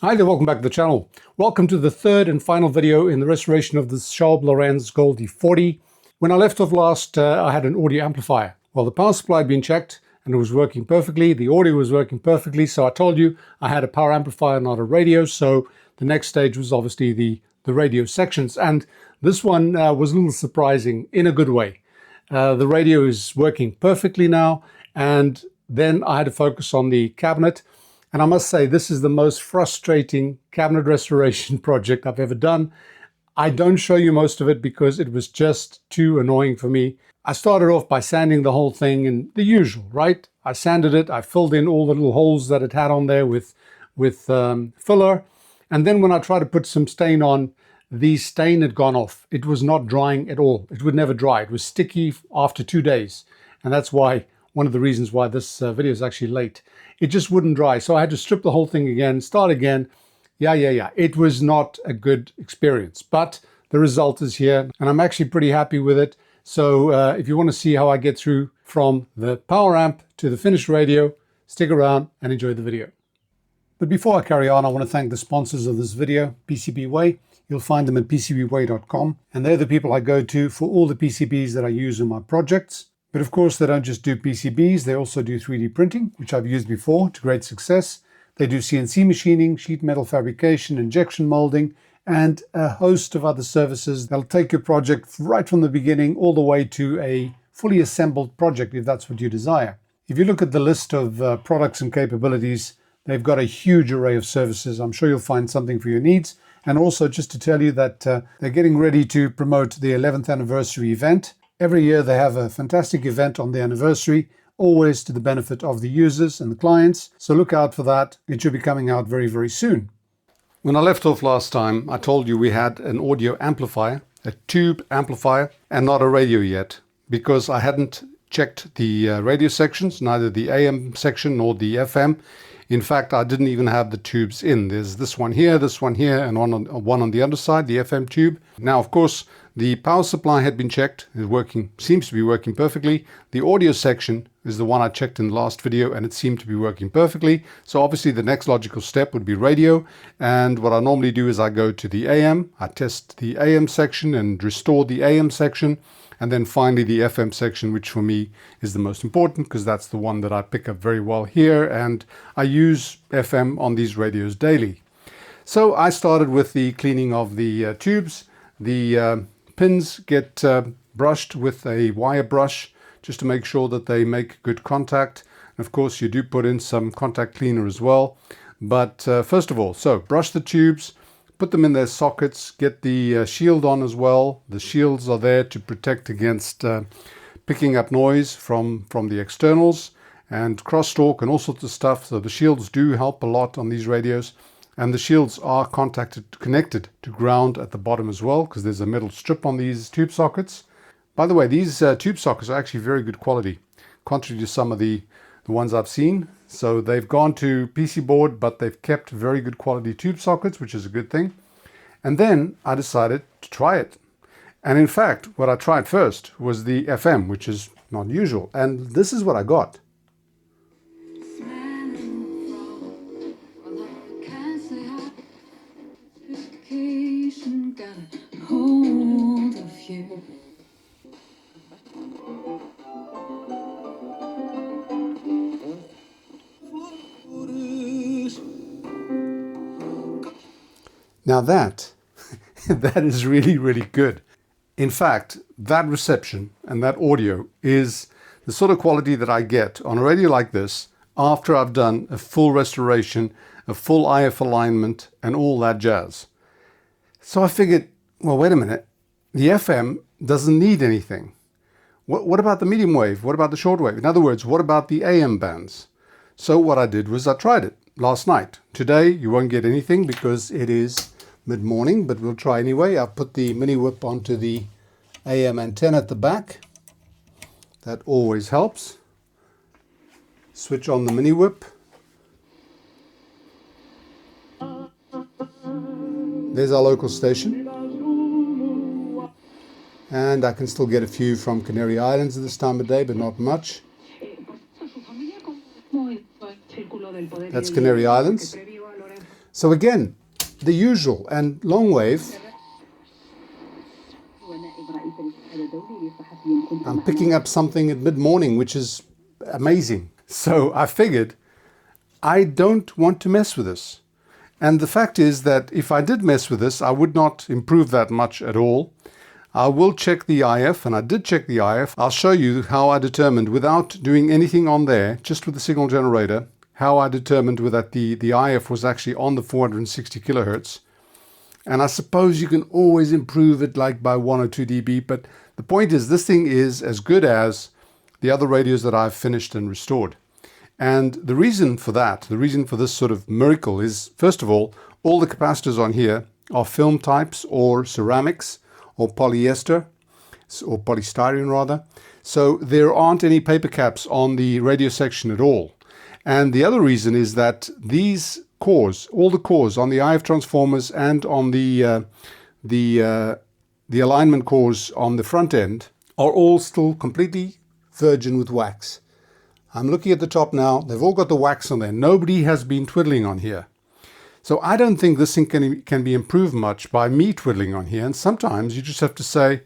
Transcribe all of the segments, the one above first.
Hi there, welcome back to the channel. Welcome to the third and final video in the restoration of the Schaub-Lorenz Goldy 40. When I left off last, I had an audio amplifier. Well, the power supply had been checked and it was working perfectly. The audio was working perfectly. So I told you I had a power amplifier, not a radio. So the next stage was obviously the radio sections. And this one was a little surprising in a good way. The radio is working perfectly now. And then I had to focus on the cabinet. And I must say, this is the most frustrating cabinet restoration project I've ever done. I don't show you most of it because it was just too annoying for me. I started off by sanding the whole thing, and the usual, right? I sanded it, I filled in all the little holes that it had on there with filler. And then when I tried to put some stain on, the stain had gone off. It was not drying at all. It would never dry. It was sticky after 2 days. And that's why, one of the reasons why this video is actually late. It just wouldn't dry. So I had to strip the whole thing again, start again. Yeah. It was not a good experience, but the result is here and I'm actually pretty happy with it. So if you want to see how I get through from the power amp to the finished radio, stick around and enjoy the video. But before I carry on, I want to thank the sponsors of this video, PCBWay. You'll find them at PCBWay.com. And they're the people I go to for all the PCBs that I use in my projects. But of course, they don't just do PCBs, they also do 3D printing, which I've used before to great success. They do CNC machining, sheet metal fabrication, injection molding, and a host of other services that'll take your project right from the beginning all the way to a fully assembled project, if that's what you desire. If you look at the list of products and capabilities, they've got a huge array of services. I'm sure you'll find something for your needs. And also just to tell you that they're getting ready to promote the 11th anniversary event. Every year they have a fantastic event on the anniversary, always to the benefit of the users and the clients. So look out for that. It should be coming out very, very soon. When I left off last time, I told you we had an audio amplifier, a tube amplifier, and not a radio yet, because I hadn't checked the radio sections, neither the AM section nor the FM. In fact, I didn't even have the tubes in. There's this one here, and one on the other side, the FM tube. Now, of course, the power supply had been checked. It seems to be working perfectly. The audio section is the one I checked in the last video, and it seemed to be working perfectly. So obviously the next logical step would be radio. And what I normally do is I go to the AM, I test the AM section and restore the AM section. And then finally the FM section, which for me is the most important because that's the one that I pick up very well here. And I use FM on these radios daily. So I started with the cleaning of the tubes. The pins get brushed with a wire brush just to make sure that they make good contact. And of course, you do put in some contact cleaner as well. But first of all, so brush the tubes, put them in their sockets, get the shield on as well. The shields are there to protect against picking up noise from the externals and crosstalk and all sorts of stuff. So the shields do help a lot on these radios. And the shields are connected to ground at the bottom as well, because there's a metal strip on these tube sockets. By the way, these tube sockets are actually very good quality, contrary to some of the ones I've seen. So they've gone to PC board, but they've kept very good quality tube sockets, which is a good thing. And then I decided to try it. And in fact, what I tried first was the FM, which is not usual. And this is what I got. Now that is really, really good. In fact, that reception and that audio is the sort of quality that I get on a radio like this after I've done a full restoration, a full IF alignment and all that jazz. So I figured, well, wait a minute, the FM doesn't need anything. What about the medium wave? What about the short wave? In other words, what about the AM bands? So what I did was I tried it last night. Today you won't get anything because it is mid-morning, but we'll try anyway. I'll put the mini whip onto the AM antenna at the back. That always helps. Switch on the mini whip. There's our local station. And I can still get a few from Canary Islands at this time of day, but not much. That's Canary Islands. So again, the usual. And long wave, I'm picking up something at mid-morning, which is amazing. So I figured I don't want to mess with this. And the fact is that if I did mess with this, I would not improve that much at all. I will check the IF, and I did check the IF. I'll show you how I determined, without doing anything on there, just with the signal generator, how I determined that the IF was actually on the 460 kilohertz. And I suppose you can always improve it like by 1 or 2 dB, but the point is this thing is as good as the other radios that I've finished and restored. And the reason for that, the reason for this sort of miracle is, first of all the capacitors on here are film types or ceramics or polyester, or polystyrene rather. So there aren't any paper caps on the radio section at all. And the other reason is that these cores, all the cores on the IF transformers and on the alignment cores on the front end are all still completely virgin with wax. I'm looking at the top now, they've all got the wax on there. Nobody has been twiddling on here. So I don't think this thing can be improved much by me twiddling on here. And sometimes you just have to say,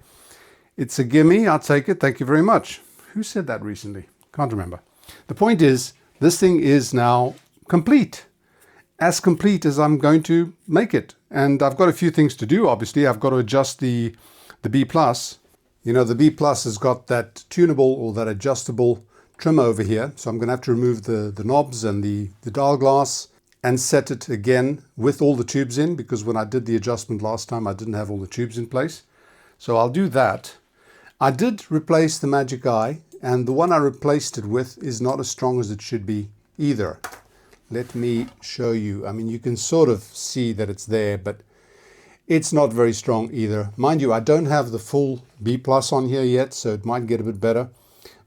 it's a gimme, I'll take it, thank you very much. Who said that recently? Can't remember. The point is, this thing is now complete. As complete as I'm going to make it. And I've got a few things to do, obviously. I've got to adjust the B+. You know, the B+ has got that tunable or that adjustable trim over here. So I'm going to have to remove the knobs and the dial glass and set it again with all the tubes in, because when I did the adjustment last time, I didn't have all the tubes in place. So I'll do that. I did replace the Magic Eye, and the one I replaced it with is not as strong as it should be either. Let me show you. I mean, you can sort of see that it's there, but it's not very strong either. Mind you, I don't have the full B+ on here yet, so it might get a bit better.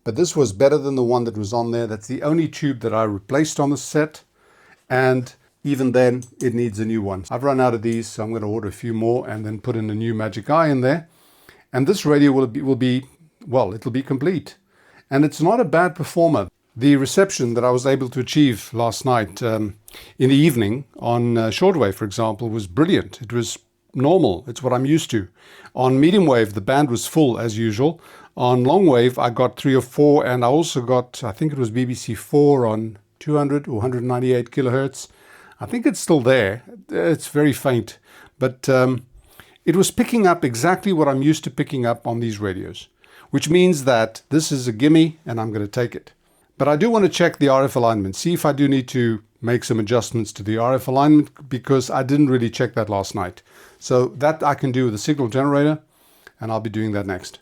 But this was better than the one that was on there. That's the only tube that I replaced on the set. And even then, it needs a new one. I've run out of these, so I'm going to order a few more and then put in a new Magic Eye in there. And this radio will be it'll be complete. And it's not a bad performer. The reception that I was able to achieve last night in the evening on shortwave, for example, was brilliant. It was normal. It's what I'm used to. On medium wave, the band was full as usual. On long wave, I got 3 or 4, and I also got, I think it was BBC 4 on 200 or 198 kilohertz. I think it's still there. It's very faint, but it was picking up exactly what I'm used to picking up on these radios, which means that this is a gimme and I'm going to take it. But I do want to check the RF alignment, see if I do need to make some adjustments to the RF alignment, because I didn't really check that last night. So that I can do with the signal generator, and I'll be doing that next.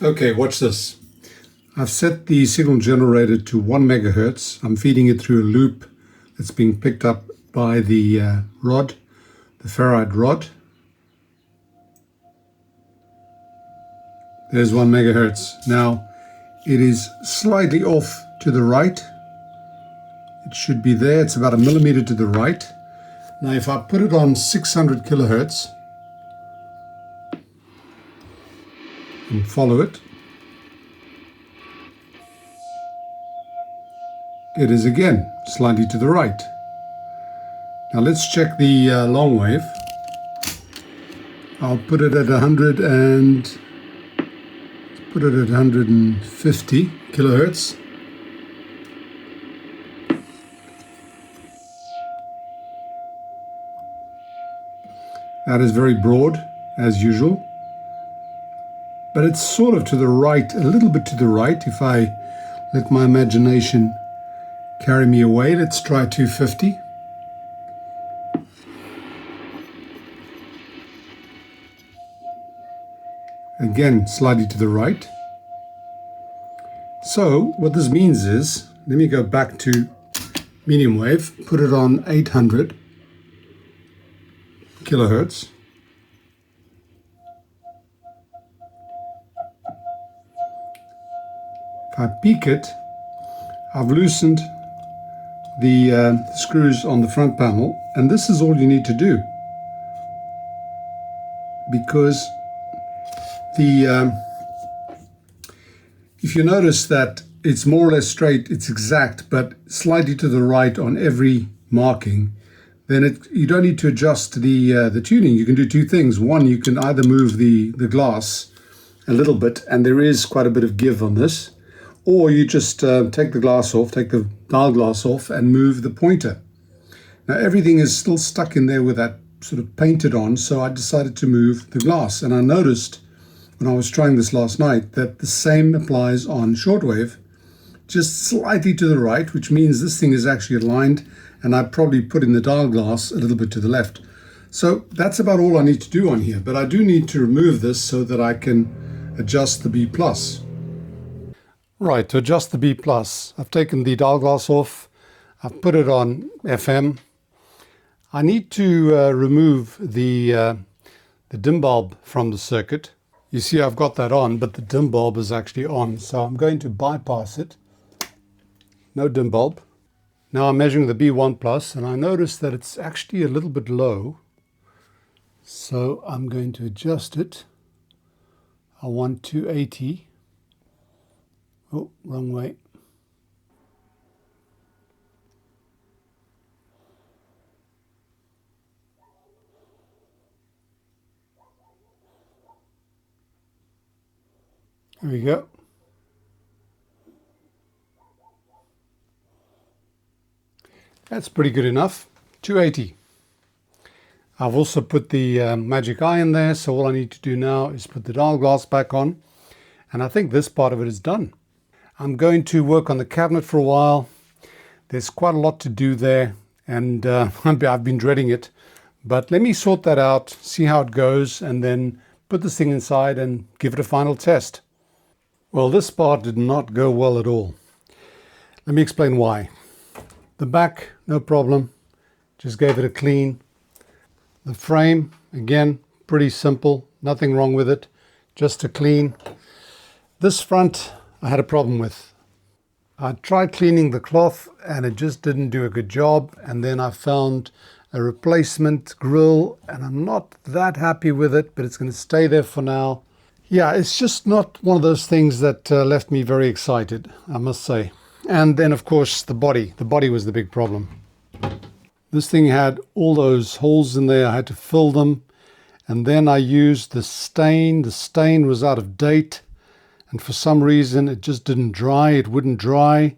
Okay, watch this. I've set the signal generator to 1 megahertz. I'm feeding it through a loop that's being picked up by the rod, the ferrite rod. There's 1 megahertz. Now, it is slightly off to the right. It should be there. It's about 1 millimeter to the right. Now, if I put it on 600 kilohertz and follow it, it is again slightly to the right. Now let's check the long wave. I'll put it at 150 kilohertz. That is very broad as usual, but it's sort of to the right, a little bit to the right. If I let my imagination carry me away, let's try 250. Again, slightly to the right. So what this means is, let me go back to medium wave, put it on 800 kilohertz. If I peak it, I've loosened the screws on the front panel, and this is all you need to do, because if you notice that it's more or less straight, it's exact, but slightly to the right on every marking, then you don't need to adjust the tuning. You can do two things. One, you can either move the glass a little bit, and there is quite a bit of give on this, or you just take the glass off, take the dial glass off, and move the pointer. Now everything is still stuck in there with that sort of painted on, so I decided to move the glass. And I noticed when I was trying this last night that the same applies on shortwave, just slightly to the right, which means this thing is actually aligned, and I probably put in the dial glass a little bit to the left. So that's about all I need to do on here, but I do need to remove this so that I can adjust the B+. Right, to adjust the B+, I've taken the dial glass off, I've put it on FM. I need to remove the dim bulb from the circuit. You see I've got that on, but the dim bulb is actually on, so I'm going to bypass it. No dim bulb. Now I'm measuring the B1+, and I notice that it's actually a little bit low, so I'm going to adjust it. I want 280. Oh, wrong way. There we go. That's pretty good enough. 280. I've also put the magic eye in there, so all I need to do now is put the dial glass back on, and I think this part of it is done. I'm going to work on the cabinet for a while. There's quite a lot to do there, and I've been dreading it, but let me sort that out, see how it goes, and then put this thing inside and give it a final test. Well, this part did not go well at all. Let me explain why. The back, no problem, just gave it a clean. The frame, again, pretty simple, nothing wrong with it, just a clean. This front I had a problem with. I tried cleaning the cloth and it just didn't do a good job, and then I found a replacement grill and I'm not that happy with it, but it's going to stay there for now. Yeah, it's just not one of those things that left me very excited, I must say. And then, of course, the body. The body was the big problem. This thing had all those holes in there. I had to fill them. And then I used the stain. The stain was out of date. And for some reason, it just didn't dry. It wouldn't dry.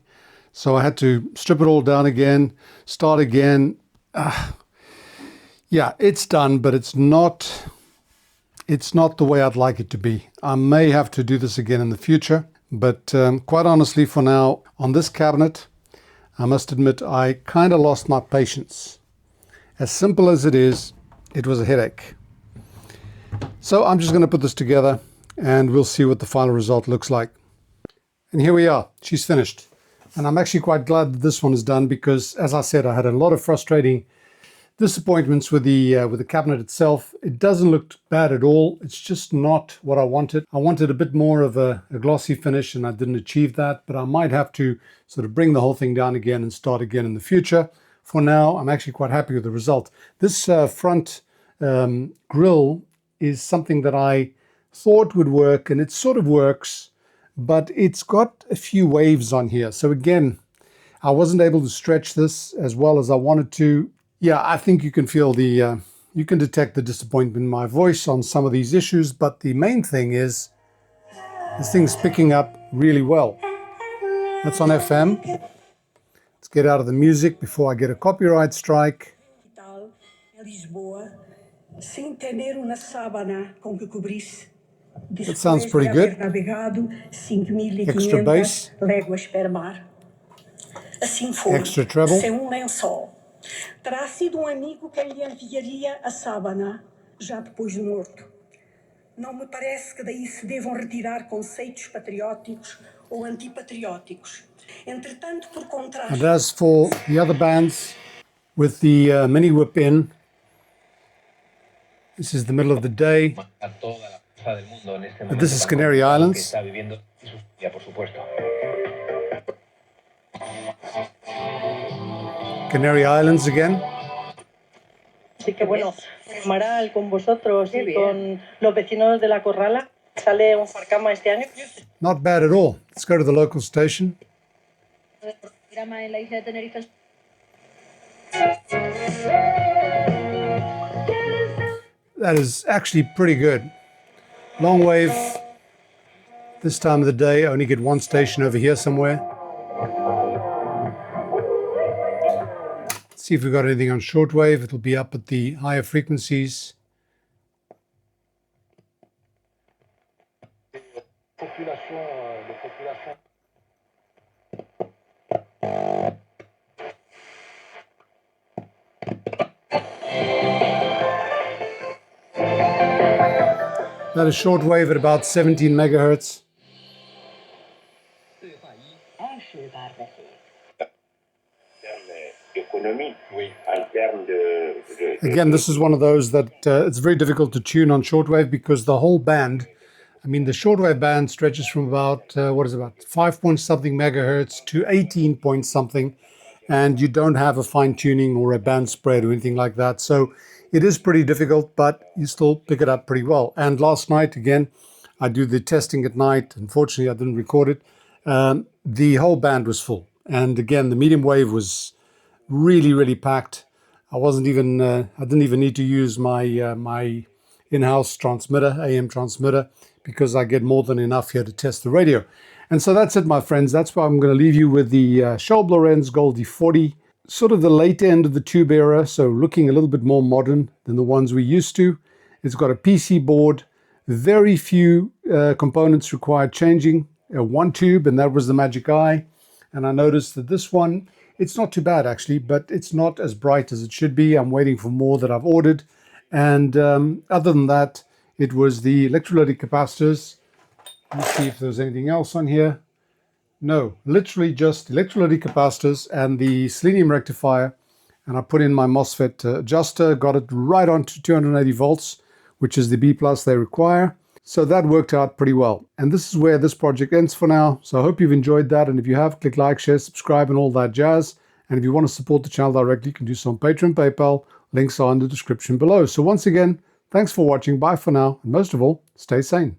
So I had to strip it all down again, start again. Yeah, it's done, but it's not the way I'd like it to be. I may have to do this again in the future. But quite honestly, for now, on this cabinet, I must admit I kind of lost my patience. As simple as it is, it was a headache. So I'm just going to put this together and we'll see what the final result looks like. And here we are. She's finished. And I'm actually quite glad that this one is done because, as I said, I had a lot of frustrating disappointments with the cabinet itself. It doesn't look bad at all. It's just not what I wanted. I wanted a bit more of a glossy finish and I didn't achieve that, but I might have to sort of bring the whole thing down again and start again in the future. For now, I'm actually quite happy with the result. This front grille is something that I thought would work, and it sort of works, but it's got a few waves on here. So again, I wasn't able to stretch this as well as I wanted to. Yeah, I think you can feel you can detect the disappointment in my voice on some of these issues, but the main thing is this thing's picking up really well. That's on FM. Let's get out of the music before I get a copyright strike. That sounds pretty good. Extra bass. Extra treble. Terá sido amigo que lhe enviaria a sábana, já depois de morto. Não me parece que daí se devam retirar conceitos patrióticos ou antipatrióticos. Entretanto, por contraste... And as for the other bands with the mini whip in, this is the middle of the day. But this is Canary Islands. Canary Islands again. Así que bueno, Amaral con vosotros y con los vecinos de la Corrala. Sale un Farcama este año. Not bad at all. Let's go to the local station. En la isla de Tenerife. That is actually pretty good. Long wave. This time of the day, I only get one station over here somewhere. Let's see if we've got anything on shortwave. It'll be up at the higher frequencies. That is shortwave at about 17 megahertz. Again, this is one of those that it's very difficult to tune on shortwave because the whole band, I mean, the shortwave band stretches from about, 5 point something megahertz to 18 point something, and you don't have a fine tuning or a band spread or anything like that. So it is pretty difficult, but you still pick it up pretty well. And last night, again, I do the testing at night. Unfortunately, I didn't record it. The whole band was full. And again, the medium wave was really, really packed. I didn't even need to use my my in-house transmitter, AM transmitter, because I get more than enough here to test the radio. And so that's it, my friends. That's why I'm going to leave you with the Schaub-Lorenz Goldy 40, sort of the late end of the tube era, so looking a little bit more modern than the ones we used to. It's got a PC board, very few components required changing, one tube, and that was the magic eye. And I noticed that this one, it's not too bad actually, but it's not as bright as it should be. I'm waiting for more that I've ordered. And other than that, it was the electrolytic capacitors. Let's see if there's anything else on here. No, literally just electrolytic capacitors and the selenium rectifier. And I put in my MOSFET adjuster, got it right on to 280 volts, which is the B+ they require. So that worked out pretty well. And this is where this project ends for now. So I hope you've enjoyed that. And if you have, click like, share, subscribe, and all that jazz. And if you want to support the channel directly, you can do so on Patreon, PayPal. Links are in the description below. So once again, thanks for watching. Bye for now. And most of all, stay sane.